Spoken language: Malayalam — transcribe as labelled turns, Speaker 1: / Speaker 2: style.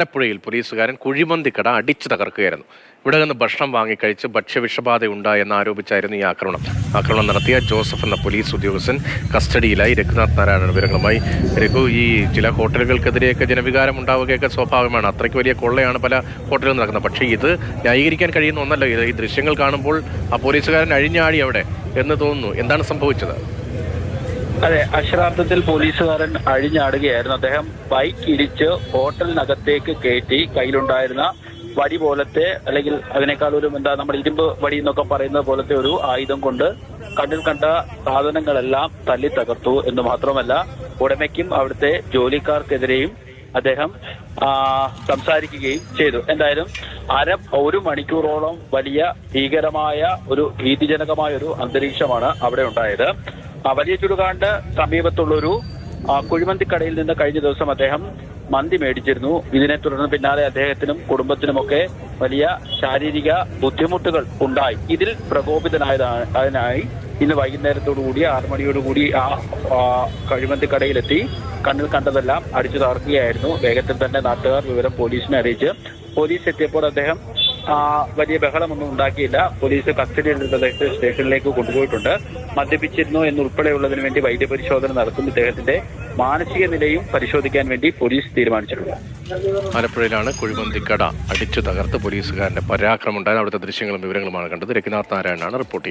Speaker 1: ആലപ്പുഴയിൽ പോലീസുകാരൻ കുഴിമന്തിക്കട അടിച്ചു തകർക്കുകയായിരുന്നു. ഇവിടെ നിന്ന് ഭക്ഷണം വാങ്ങിക്കഴിച്ച് ഭക്ഷ്യവിഷബാധ ഉണ്ടായെന്ന് ആരോപിച്ചായിരുന്നു ഈ ആക്രമണം നടത്തിയ ജോസഫ് എന്ന പോലീസ് ഉദ്യോഗസ്ഥൻ കസ്റ്റഡിയിലായി. രഘുനാഥ് നാരായണ വിവരങ്ങളുമായി. രഘു, ഈ ചില ഹോട്ടലുകൾക്കെതിരെയൊക്കെ ജനവികാരം ഉണ്ടാവുകയൊക്കെ സ്വാഭാവികമാണ്. അത്രയ്ക്ക് വലിയ കൊള്ളയാണ് പല ഹോട്ടലുകളും നടക്കുന്നത്. പക്ഷേ ഇത് ന്യായീകരിക്കാൻ കഴിയുന്ന ഒന്നല്ല. ഈ ദൃശ്യങ്ങൾ കാണുമ്പോൾ ആ പോലീസുകാരൻ അഴിഞ്ഞാടി അവിടെ എന്ന് തോന്നുന്നു. എന്താണ് സംഭവിച്ചത്?
Speaker 2: അതെ, അക്ഷരാർത്ഥത്തിൽ പോലീസുകാരൻ അഴിഞ്ഞാടുകയായിരുന്നു. അദ്ദേഹം ബൈക്ക് ഇടിച്ച് ഹോട്ടലിനകത്തേക്ക് കയറ്റി കയ്യിലുണ്ടായിരുന്ന വടി പോലത്തെ, അല്ലെങ്കിൽ അതിനേക്കാൾ ഒരു നമ്മൾ ഇരുമ്പ് വടി എന്നൊക്കെ പറയുന്ന പോലത്തെ ഒരു ആയുധം കൊണ്ട് കണ്ണിൽ കണ്ട സാധനങ്ങളെല്ലാം തല്ലി തകർത്തു എന്ന് മാത്രമല്ല, ഉടമയ്ക്കും അവിടുത്തെ ജോലിക്കാർക്കെതിരെയും അദ്ദേഹം സംസാരിക്കുകയും ചെയ്തു. എന്തായാലും ഒരു മണിക്കൂറോളം വലിയ ഭീകരമായ ഭീതിജനകമായ ഒരു അന്തരീക്ഷമാണ് അവിടെ ഉണ്ടായത്. വലിയ ചുടുകാണ്ട് സമീപത്തുള്ളൊരു കുഴിമന്തിക്കടയിൽ നിന്ന് കഴിഞ്ഞ ദിവസം അദ്ദേഹം മന്തി മേടിച്ചിരുന്നു. ഇതിനെ തുടർന്ന് പിന്നാലെ അദ്ദേഹത്തിനും കുടുംബത്തിനുമൊക്കെ വലിയ ശാരീരിക ബുദ്ധിമുട്ടുകൾ ഉണ്ടായി. ഇതിൽ പ്രകോപിതനായി ഇന്ന് വൈകുന്നേരത്തോടുകൂടി 6 മണിയോടുകൂടി ആ കുഴിമന്തിക്കടയിലെത്തി കണ്ണിൽ കണ്ടതെല്ലാം അടിച്ചു തകർക്കുകയായിരുന്നു. വേഗത്തിൽ തന്നെ നാട്ടുകാർ വിവരം പോലീസിനെ അറിയിച്ച് പോലീസ് എത്തിയപ്പോൾ അദ്ദേഹം വലിയ ബഹളമൊന്നും ഉണ്ടാക്കിയില്ല. പോലീസ് കസ്റ്റഡിയിലെടുത്ത സ്റ്റേഷനിലേക്ക് കൊണ്ടുപോയിട്ടുണ്ട്. മദ്യപിച്ചിരുന്നോ എന്നുൾപ്പെടെയുള്ളതിനു വേണ്ടി വൈദ്യപരിശോധന നടത്തുന്ന ഇദ്ദേഹത്തിന്റെ മാനസിക നിലയും പരിശോധിക്കാൻ വേണ്ടി പോലീസ് തീരുമാനിച്ചിട്ടുണ്ട്.
Speaker 1: ആലപ്പുഴയിലാണ് കുഴിമന്തിക്കട അടിച്ചു തകർത്ത് പോലീസുകാരന്റെ പരാക്രമം ഉണ്ടായത്. അവിടുത്തെ ദൃശ്യങ്ങളും വിവരങ്ങളുമാണ് കണ്ടത്. രഘുനാഥ് നാരായണനാണ് റിപ്പോർട്ട് ചെയ്യുന്നത്.